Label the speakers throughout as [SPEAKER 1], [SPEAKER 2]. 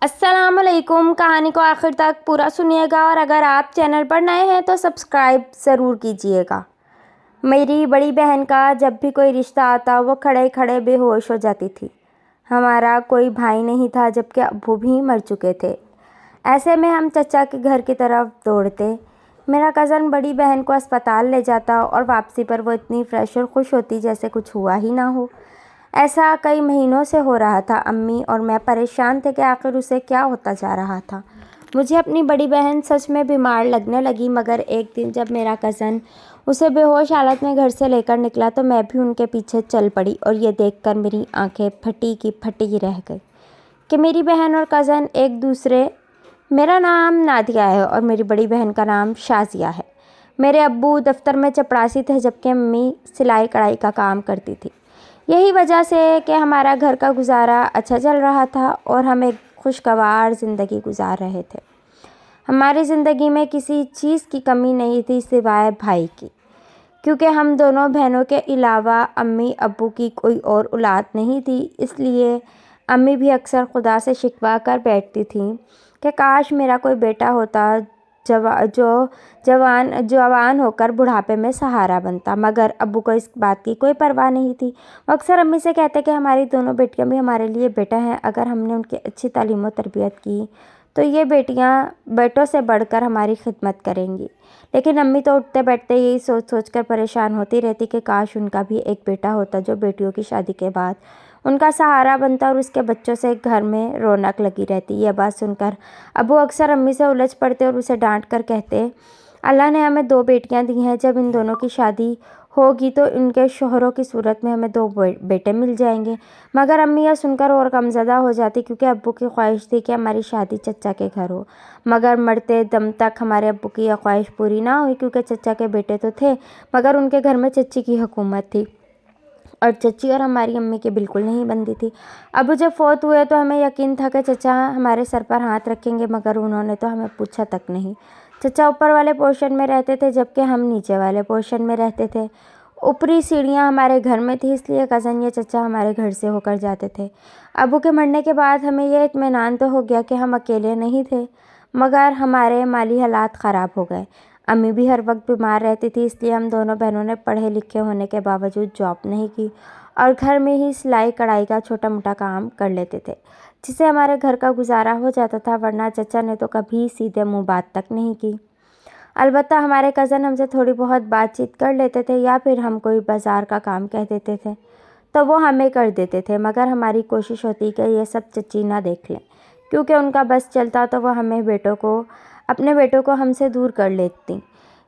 [SPEAKER 1] अस्सलाम वालेकुम। कहानी को आखिर तक पूरा सुनिएगा और अगर आप चैनल पर नए हैं तो सब्सक्राइब ज़रूर कीजिएगा। मेरी बड़ी बहन का जब भी कोई रिश्ता आता वो खड़े खड़े बेहोश हो जाती थी। हमारा कोई भाई नहीं था जबकि अब्बू भी मर चुके थे। ऐसे में हम चचा के घर की तरफ दौड़ते। मेरा कज़न बड़ी बहन को अस्पताल ले जाता और वापसी पर वो इतनी फ्रेश और खुश होती जैसे कुछ हुआ ही ना हो। ऐसा कई महीनों से हो रहा था। अम्मी और मैं परेशान थे कि आखिर उसे क्या होता जा रहा था। मुझे अपनी बड़ी बहन सच में बीमार लगने लगी, मगर एक दिन जब मेरा कज़न उसे बेहोश हालत में घर से लेकर निकला तो मैं भी उनके पीछे चल पड़ी और ये देखकर मेरी आंखें फटी की फटी रह गई कि मेरी बहन और कज़न एक दूसरे। मेरा नाम नादिया है और मेरी बड़ी बहन का नाम शाजिया है। मेरे अब्बू दफ्तर में चपरासी थे जबकि अम्मी सिलाई कढ़ाई का काम करती थी। यही वजह से कि हमारा घर का गुजारा अच्छा चल रहा था और हम एक खुशगवार ज़िंदगी गुजार रहे थे। हमारी ज़िंदगी में किसी चीज़ की कमी नहीं थी सिवाय भाई की, क्योंकि हम दोनों बहनों के अलावा अम्मी अब्बू की कोई और औलाद नहीं थी। इसलिए अम्मी भी अक्सर खुदा से शिकवा कर बैठती थी कि काश मेरा कोई बेटा होता जो जवान होकर बुढ़ापे में सहारा बनता, मगर अब्बू को इस बात की कोई परवाह नहीं थी। वो अक्सर अम्मी से कहते कि हमारी दोनों बेटियां भी हमारे लिए बेटा हैं। अगर हमने उनकी अच्छी तालीम और तरबियत की तो ये बेटियां बेटों से बढ़कर हमारी खिदमत करेंगी। लेकिन अम्मी तो उठते बैठते यही सोच सोच कर परेशान होती रहती कि काश उनका भी एक बेटा होता जो बेटियों की शादी के बाद उनका सहारा बनता और उसके बच्चों से घर में रौनक लगी रहती। यह बात सुनकर अब्बू अक्सर अम्मी से उलझ पड़ते और उसे डांट कर कहते, अल्लाह ने हमें 2 बेटियां दी हैं, जब इन दोनों की शादी होगी तो इनके शोहरों की सूरत में हमें 2 बेटे मिल जाएंगे। मगर अम्मी यह सुनकर और गमज़दा हो जाती, क्योंकि अब्बू की ख्वाहिश थी कि हमारी शादी चचा के घर हो। मगर मरते दम तक हमारे अब्बू की यह ख्वाहिश पूरी ना हुई, क्योंकि चचा के बेटे तो थे मगर उनके घर में चच्ची की हुकूमत थी और चच्ची और हमारी अम्मी की बिल्कुल नहीं बनती थी। अब्बू जब फौत हुए तो हमें यकीन था कि चचा हमारे सर पर हाथ रखेंगे, मगर उन्होंने तो हमें पूछा तक नहीं। चचा ऊपर वाले पोर्शन में रहते थे जबकि हम नीचे वाले पोर्शन में रहते थे। ऊपरी सीढ़ियाँ हमारे घर में थी, इसलिए कज़न या चचा हमारे घर से होकर जाते थे। अब्बू के मरने के बाद हमें यह इत्मीनान तो हो गया कि हम अकेले नहीं थे, मगर हमारे माली हालात ख़राब हो गए। अम्मी भी हर वक्त बीमार रहती थी, इसलिए हम दोनों बहनों ने पढ़े लिखे होने के बावजूद जॉब नहीं की और घर में ही सिलाई कढ़ाई का छोटा मोटा काम कर लेते थे, जिससे हमारे घर का गुजारा हो जाता था। वरना चचा ने तो कभी सीधे मुँह बात तक नहीं की। अलबत्ता हमारे कज़न हमसे थोड़ी बहुत बातचीत कर लेते थे या फिर हम कोई बाज़ार का काम कह देते थे तो वो हमें कर देते थे, मगर हमारी कोशिश होती कि ये सब चच्ची ना देख लें, क्योंकि उनका बस चलता तो वो अपने बेटों को हमसे दूर कर लेती।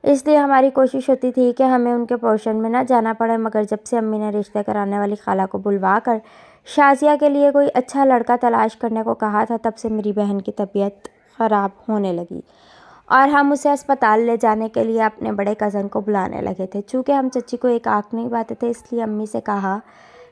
[SPEAKER 1] इसलिए हमारी कोशिश होती थी कि हमें उनके पोर्शन में ना जाना पड़े। मगर जब से अम्मी ने रिश्ते कराने वाली खाला को बुलवा कर शाजिया के लिए कोई अच्छा लड़का तलाश करने को कहा था, तब से मेरी बहन की तबीयत ख़राब होने लगी और हम उसे अस्पताल ले जाने के लिए अपने बड़े कज़न को बुलाने लगे थे। चूँकि हम चच्ची को एक आँख नहीं पाते थे, इसलिए अम्मी से कहा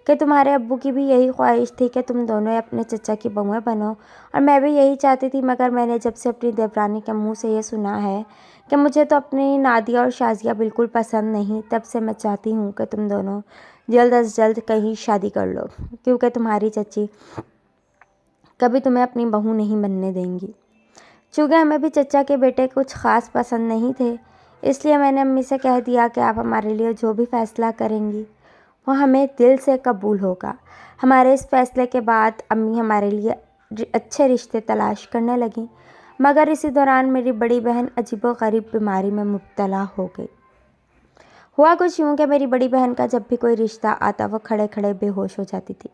[SPEAKER 1] कि तुम्हारे अब्बू की भी यही ख्वाहिश थी कि तुम दोनों अपने चचा की बहुएं बनो और मैं भी यही चाहती थी। मगर मैंने जब से अपनी देवरानी के मुंह से ये सुना है कि मुझे तो अपनी नादिया और शाजिया बिल्कुल पसंद नहीं, तब से मैं चाहती हूँ कि तुम दोनों जल्द अज जल्द कहीं शादी कर लो, क्योंकि तुम्हारी चची कभी तुम्हें अपनी बहू नहीं बनने देंगी। चूँकि हमें भी चचा के बेटे कुछ ख़ास पसंद नहीं थे, इसलिए मैंने अम्मी से कह दिया कि आप हमारे लिए जो भी फ़ैसला करेंगी वो हमें दिल से कबूल होगा। हमारे इस फ़ैसले के बाद अम्मी हमारे लिए अच्छे रिश्ते तलाश करने लगीं, मगर इसी दौरान मेरी बड़ी बहन अजीबोगरीब बीमारी में मुब्तला हो गई। हुआ कुछ यूँ कि मेरी बड़ी बहन का जब भी कोई रिश्ता आता वो खड़े खड़े बेहोश हो जाती थी।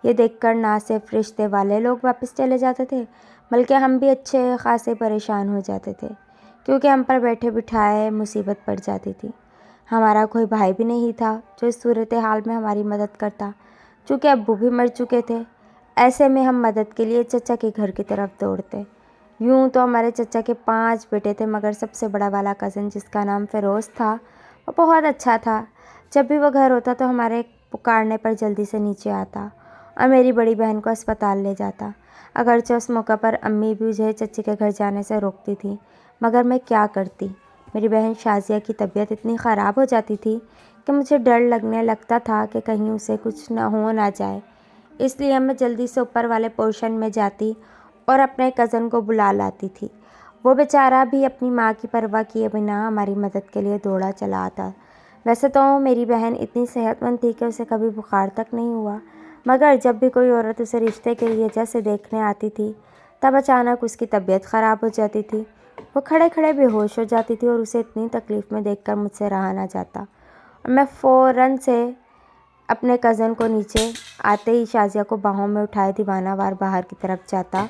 [SPEAKER 1] ये देखकर ना सिर्फ रिश्ते वाले लोग वापस चले जाते थे, बल्कि हम भी अच्छे खासे परेशान हो जाते थे, क्योंकि हम पर बैठे बिठाए मुसीबत पड़ जाती थी। हमारा कोई भाई भी नहीं था जो इस सूरत हाल में हमारी मदद करता, चूँकि अब्बू भी मर चुके थे। ऐसे में हम मदद के लिए चचा के घर की तरफ दौड़ते। यूँ तो हमारे चचा के 5 बेटे थे, मगर सबसे बड़ा वाला कज़न जिसका नाम फ़िरोज़ था वो बहुत अच्छा था। जब भी वो घर होता तो हमारे पुकारने पर जल्दी से नीचे आता और मेरी बड़ी बहन को अस्पताल ले जाता। अगरचे उस मौके पर अम्मी भी मुझे चच्ची के घर जाने से रोकती थी, मगर मैं क्या करती। मेरी बहन शाजिया की तबीयत इतनी ख़राब हो जाती थी कि मुझे डर लगने लगता था कि कहीं उसे कुछ ना हो ना जाए। इसलिए मैं जल्दी से ऊपर वाले पोर्शन में जाती اور اپنے کزن کو بلا لاتی تھی۔ وہ بیچارہ بھی اپنی ماں کی پرواہ کیے بنا ہماری مدد کے لیے دوڑا چلا آتا۔ ویسے تو میری بہن اتنی صحت مند تھی کہ اسے کبھی بخار تک نہیں ہوا، مگر جب بھی کوئی عورت اسے رشتے کی وجہ سے دیکھنے آتی تھی تب اچانک اس کی طبیعت خراب ہو جاتی تھی۔ وہ کھڑے کھڑے بے ہوش ہو جاتی تھی اور اسے اتنی تکلیف میں دیکھ کر مجھ سے رہا نہ جاتا، اور میں فوراً سے اپنے کزن کو نیچے آتے ہی شازیہ کو باہوں میں اٹھائے دیوانہ وار باہر کی طرف جاتا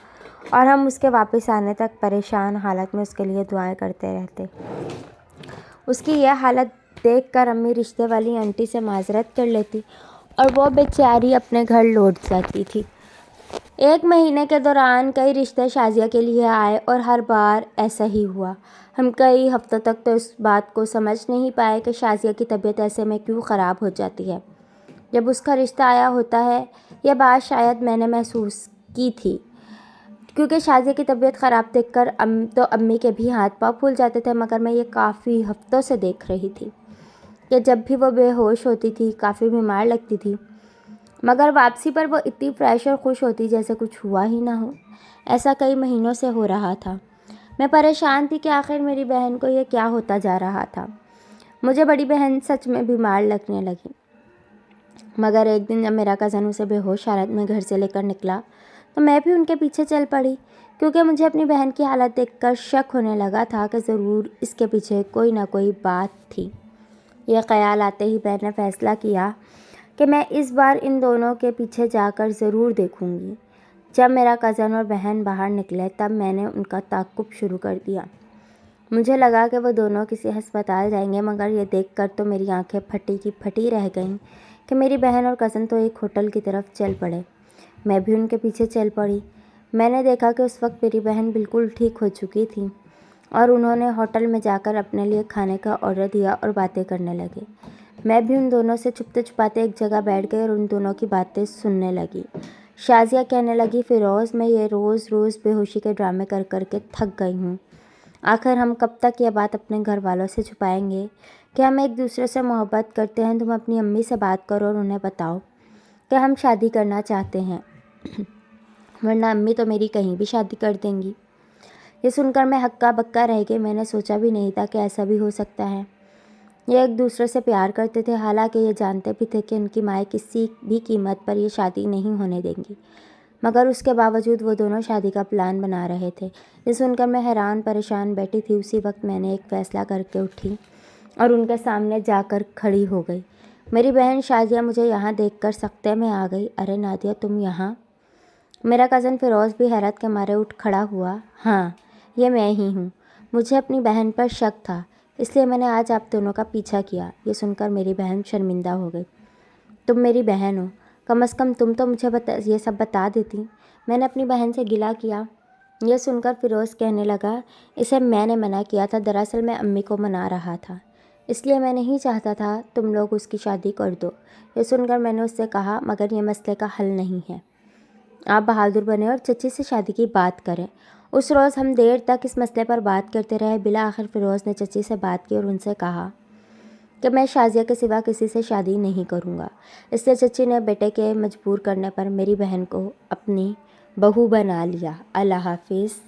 [SPEAKER 1] اور ہم اس کے واپس آنے تک پریشان حالت میں اس کے لیے دعائیں کرتے رہتے۔ اس کی یہ حالت دیکھ کر امی رشتے والی آنٹی سے معذرت کر لیتی اور وہ بیچاری اپنے گھر لوٹ جاتی تھی۔ 1 مہینے کے دوران کئی رشتے شازیہ کے لیے آئے اور ہر بار ایسا ہی ہوا۔ ہم کئی ہفتوں تک تو اس بات کو سمجھ نہیں پائے کہ شازیہ کی طبیعت ایسے میں کیوں خراب ہو جاتی ہے۔ جب اس کا رشتہ آیا ہوتا ہے، یہ بات شاید میں نے محسوس کی تھی، کیونکہ شازیہ کی طبیعت خراب دیکھ کر تو امی کے بھی ہاتھ پاؤں پھول جاتے تھے، مگر میں یہ کافی ہفتوں سے دیکھ رہی تھی کہ جب بھی وہ بے ہوش ہوتی تھی کافی بیمار لگتی تھی، مگر واپسی پر وہ اتنی فریش اور خوش ہوتی جیسے کچھ ہوا ہی نہ ہو۔ ایسا کئی مہینوں سے ہو رہا تھا۔ میں پریشان تھی کہ آخر میری بہن کو یہ کیا ہوتا جا رہا تھا۔ مجھے بڑی بہن سچ میں بیمار لگنے لگی، مگر ایک دن جب میرا کزن اسے بے ہوش حالت میں گھر سے لے کر نکلا تو میں بھی ان کے پیچھے چل پڑی، کیونکہ مجھے اپنی بہن کی حالت دیکھ کر شک ہونے لگا تھا کہ ضرور اس کے پیچھے کوئی نہ کوئی بات تھی۔ یہ خیال آتے ہی میں نے فیصلہ کیا کہ میں اس بار ان دونوں کے پیچھے جا کر ضرور دیکھوں گی۔ جب میرا کزن اور بہن باہر نکلے تب میں نے ان کا تعاقب شروع کر دیا۔ مجھے لگا کہ وہ دونوں کسی ہسپتال جائیں گے، مگر یہ دیکھ کر تو میری آنکھیں پھٹی کی پھٹی رہ گئیں کہ میری بہن اور کزن تو ایک ہوٹل کی طرف چل پڑے۔ میں بھی ان کے پیچھے چل پڑی۔ میں نے دیکھا کہ اس وقت میری بہن بالکل ٹھیک ہو چکی تھی اور انہوں نے ہوٹل میں جا کر اپنے لیے کھانے کا آرڈر دیا اور باتیں کرنے لگے۔ میں بھی ان دونوں سے چھپتے چھپاتے ایک جگہ بیٹھ گئی اور ان دونوں کی باتیں سننے لگی۔ شازیہ کہنے لگی، فیروز، میں یہ روز روز بے ہوشی کے ڈرامے کر کر کے تھک گئی ہوں۔ آخر ہم کب تک یہ بات اپنے گھر والوں سے چھپائیں گے کہ ہم ایک دوسرے سے محبت کرتے ہیں؟ تم اپنی امی سے بات کرو اور انہیں بتاؤ کہ ہم شادی کرنا چاہتے ہیں، ورنہ امی تو میری کہیں بھی شادی کر دیں گی۔ یہ سن کر میں ہکا بکا رہ گئی۔ میں نے سوچا بھی نہیں تھا کہ ایسا بھی ہو سکتا ہے۔ یہ ایک دوسرے سے پیار کرتے تھے، حالانکہ یہ جانتے بھی تھے کہ ان کی مائیں کسی بھی قیمت پر یہ شادی نہیں ہونے دیں گی، مگر اس کے باوجود وہ دونوں شادی کا پلان بنا رہے تھے۔ یہ سن کر میں حیران پریشان بیٹھی تھی۔ اسی وقت میں نے ایک فیصلہ کر کے اٹھی اور ان کے سامنے جا کر کھڑی ہو گئی۔ میری بہن شازیہ مجھے یہاں دیکھ کر سکتے میں آ گئی۔ ارے نادیہ، تم یہاں؟ میرا کزن فیروز بھی حیرت کے مارے اٹھ کھڑا ہوا۔ ہاں، یہ میں ہی ہوں۔ مجھے اپنی بہن پر شک تھا، اس لیے میں نے آج آپ دونوں کا پیچھا کیا۔ یہ سن کر میری بہن شرمندہ ہو گئی۔ تم میری بہن ہو، کم از کم تم تو مجھے یہ سب بتا دیتی۔ میں نے اپنی بہن سے گلہ کیا۔ یہ سن کر فیروز کہنے لگا، اسے میں نے منع کیا تھا، دراصل میں امی کو منا رہا تھا، اس لیے میں نہیں چاہتا تھا تم لوگ اس کی شادی کر دو۔ یہ سن کر میں نے اس سے کہا، مگر یہ مسئلے کا حل نہیں ہے۔ آپ بہادر بنیں اور چچی سے شادی کی بات کریں۔ اس روز ہم دیر تک اس مسئلے پر بات کرتے رہے۔ بالآخر فیروز نے چچی سے بات کی اور ان سے کہا کہ میں شازیہ کے سوا کسی سے شادی نہیں کروں گا۔ اس لیے چچی نے بیٹے کے مجبور کرنے پر میری بہن کو اپنی بہو بنا لیا۔ اللہ حافظ۔